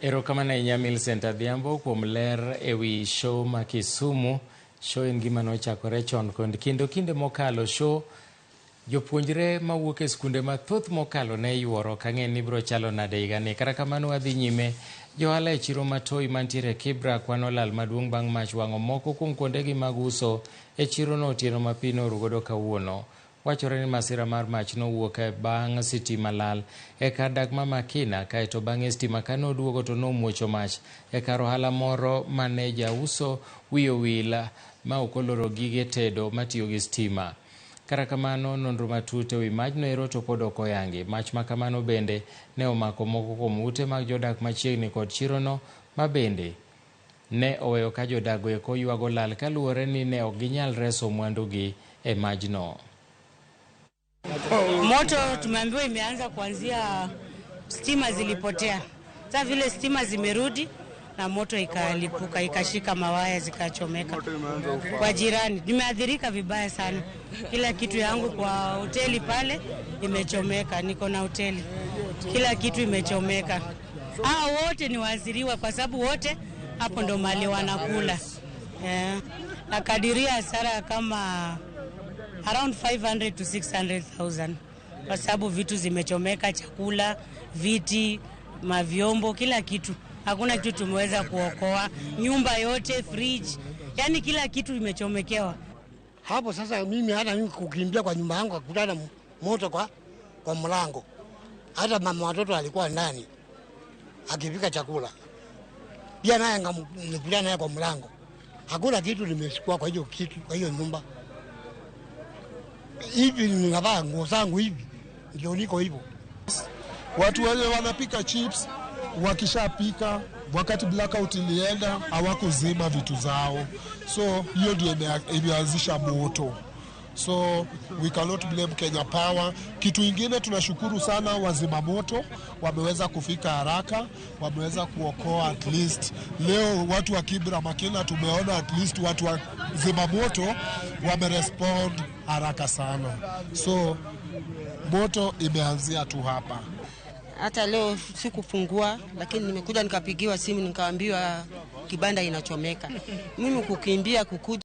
Erokamana inyamil Center Dhiambo kuom ler ewi show ma Kisumu. Show en gima nochakore chon kod kinde mokalo show jopuonjre mawuok e skunde mathoth mokalo ne yuoro kang'e ni biro chalo nade higani. Kata kamano wadhi nyime. Johala e chiro matoi mantiere Kibra kwano lal maduong' bang' mach wang'o moko kuom kuondegi mag uso e chiro no otieno ma pi norugodo kawuono. Wachore ni masira mar mach nowuok bang' sitima lal e kar dak ma Makina, kaeto bang'e sitima ka noduogo to nomuocho mach e kar ohala moro mane jauso wiye owil ma ok oloro gige tedo matiyo gi sitima. Kata kamano nonro matut ewi majno ero to pod ok oyangi. Mach ma kamano bende ne omako moko kuom ute mag jodak machiegni kod chirono ma bende ne oweyo ka jodak eko ywago lal kaluwore ni ne ok ginyal reso mwandugi e majno. Moto tumeambiwa imeanza kuanzia stima zilipotea. Sasa vile stima zimerudi na moto ikalipuka, ikashika mawaya zikachomeka. Kwa jirani nimeathirika vibaya sana. Kila kitu yangu kwa hoteli pale imechomeka, niko na hoteli. Kila kitu imechomeka. Hao wote ni waathiriwa kwa sababu wote hapo ndo mali wanakula. Nakadiria hasara kama around 500 to 600,000 kwa sababu vitu zimechomeka, chakula, viti, mavyombo, kila kitu. Hakuna kitu tumeweza kuokoa, nyumba yote, fridge, yani kila kitu imechomekewa. Hapo sasa mimi kukimbia kwa nyumba yangu kukutana moto kwa mlango. Hata mama watoto alikuwa ndani akipika chakula. Pia naye ngamkulia naye kwa mlango. Hakuna kitu limeshikwa kwa hiyo nyumba. Hivi ninavaa nguo zangu hivi ndio niko hivyo. Watu wale wanapika chips, wakishapika wakati blackout ilienda hawakuzima vitu zao, so hiyo ndio imeanzisha moto. So we cannot blame Kenya Power. Kitu ingine tunashukuru sana wazima moto, wameweza kufika haraka, wameweza kuokoa at least. Leo watu wa Kibra Makina tumeona at least watu wa zima moto wamerespond haraka sana. So moto imeanzia tu hapa. Hata leo sikufungua, lakini nimekuja nikapigiwa simu nikaambiwa kibanda inachomeka. Mimi kukimbia kukuja